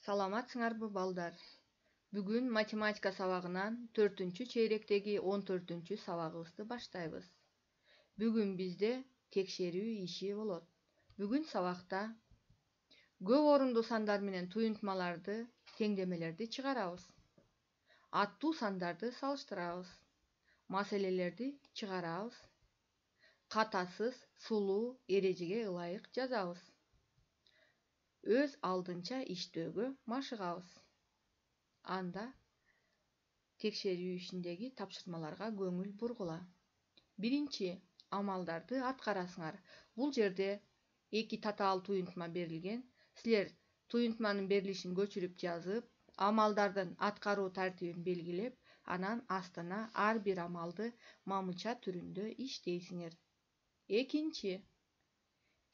Саламатсыңарбы балдар? Бүгүн математика сабагынан 4-чейректеги 14 сабагыбызды баштайбыз. Бүгүн бизде текшерүү иши болот. Бүгүн сабакта көп орунду сандар менен туюнтмаларды, теңдемелерди чыгарабыз. Аттуу сандарды салыштырабыз. Маселелерди чыгарабыз. Катасыз, сулуу эрежеге ылайык жазабыз. Өз алдынча иштөөгө машыгабыз. Анда текшерүү ишиндеги тапшырмаларга көңүл бургула. Биринчи амалдарды аткарасыңар. Бул жерде 2 татаал туюнтма берилген. Силер туюнтманын берилишин көчүрүп жазып, амалдардын аткаруу тартибин белгилеп, анан астына ар бир амалды мамыча түрүндө иштейсиңер. Экинчи,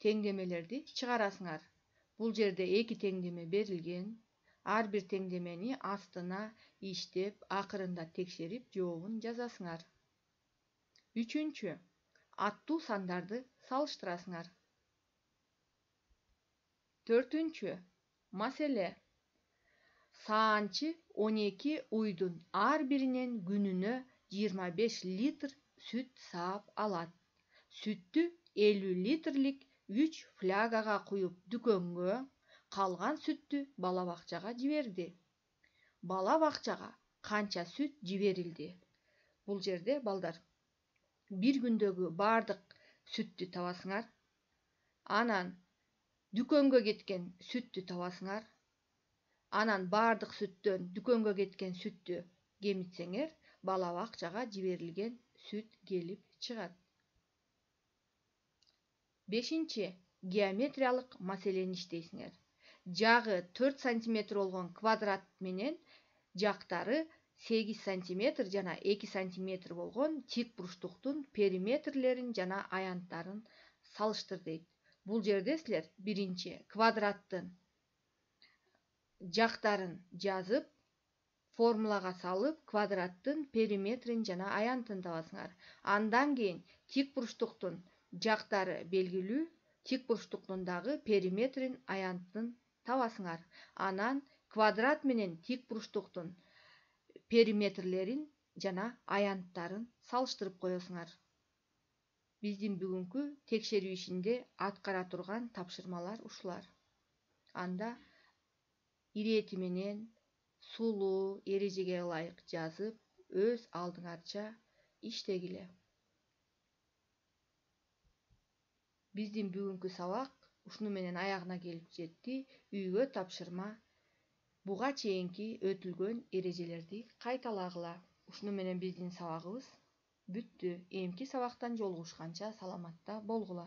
теңдемелерди чыгарасыңар. Бул жерде 2 теңдеме берилген. Ар бир теңдемени астына иштеп, акырында текшерип, жообун жазасыңар. Үчүнчү, аттуу сандарды салыштырасыңар. Төртүнчү, маселе. Саанчы 12 уйдун ар биринен күнүнө 25 литр сүт саап алат. Сүттү 50 литрлик 3 флягага куюп дүкөнгө, калган сүттү бала бакчага жиберди. Бала бакчага канча сүт жиберилди? Бул жерде балдар бир күндөгү бардык сүттү табасыңар. Анан дүкөнгө кеткен сүттү табасыңар. Анан бардык сүттөн дүкөнгө кеткен сүттү кемитсеңер, бала бакчага жиберилген сүт келип чыгат. Бешинчи, геометриялык маселени иштейсиңер. Жагы 4 сантиметр болгон квадрат менен жактары 8 сантиметр жана 2 сантиметр болгон тик бурчтуктун периметрлерин жана аянттарын салыштыр дейт. Бул жерде силер биринчи квадраттын жактарын жазып, формулага салып, квадраттын периметрин жана аянтын табасыңар. Андан кийин тик бурчтуктун жактары белгилүү, тик бурчтуктун дагы периметрин, аянтын табасыңар. Анан квадрат менен тик бурчтуктун периметрлерин жана аянттарын салыштырып коесуңар. Биздин бүгүнкү текшерүү ишинде аткара турган тапшырмалар ушулар. Анда ирети менен сулуу эрежеге ылайык жазып, өз алдыңарча иштегиле. Биздин бүгүнкү сабак ушуну менен аягына келип жетти. Үйгө тапшырма буга чейинки өтүлгөн эрежелерди кайталагыла. Ушуну менен биздин сабагыбыз бүттү. Эмки сабактан жолугушканча саламатта болгула.